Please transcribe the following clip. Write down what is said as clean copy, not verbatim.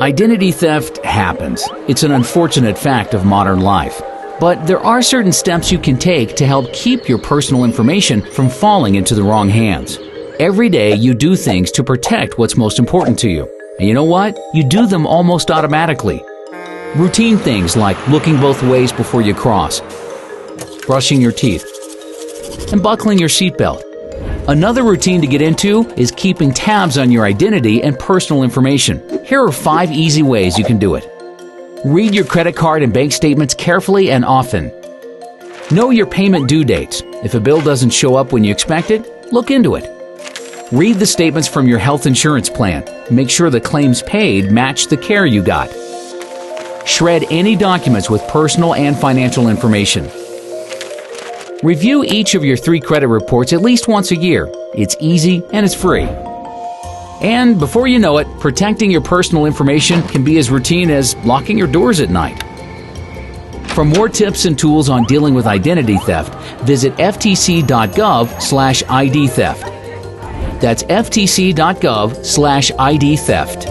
Identity theft happens. It's an unfortunate fact of modern life. But there are certain steps you can take to help keep your personal information from falling into the wrong hands. Every day you do things to protect what's most important to you. And you know what? You do them almost automatically. Routine things like looking both ways before you cross, brushing your teeth, and buckling your seatbelt. Another routine to get into is keeping tabs on your identity and personal information. Here are 5 easy ways you can do it. Read your credit card and bank statements carefully and often. Know your payment due dates. If a bill doesn't show up when you expect it, look into it. Read the statements from your health insurance plan. Make sure the claims paid match the care you got. Shred any documents with personal and financial information. Review each of your 3 credit reports at least once a year. It's easy and it's free. And before you know it, protecting your personal information can be as routine as locking your doors at night. For more tips and tools on dealing with identity theft, visit ftc.gov/ID theft. That's ftc.gov/ID theft.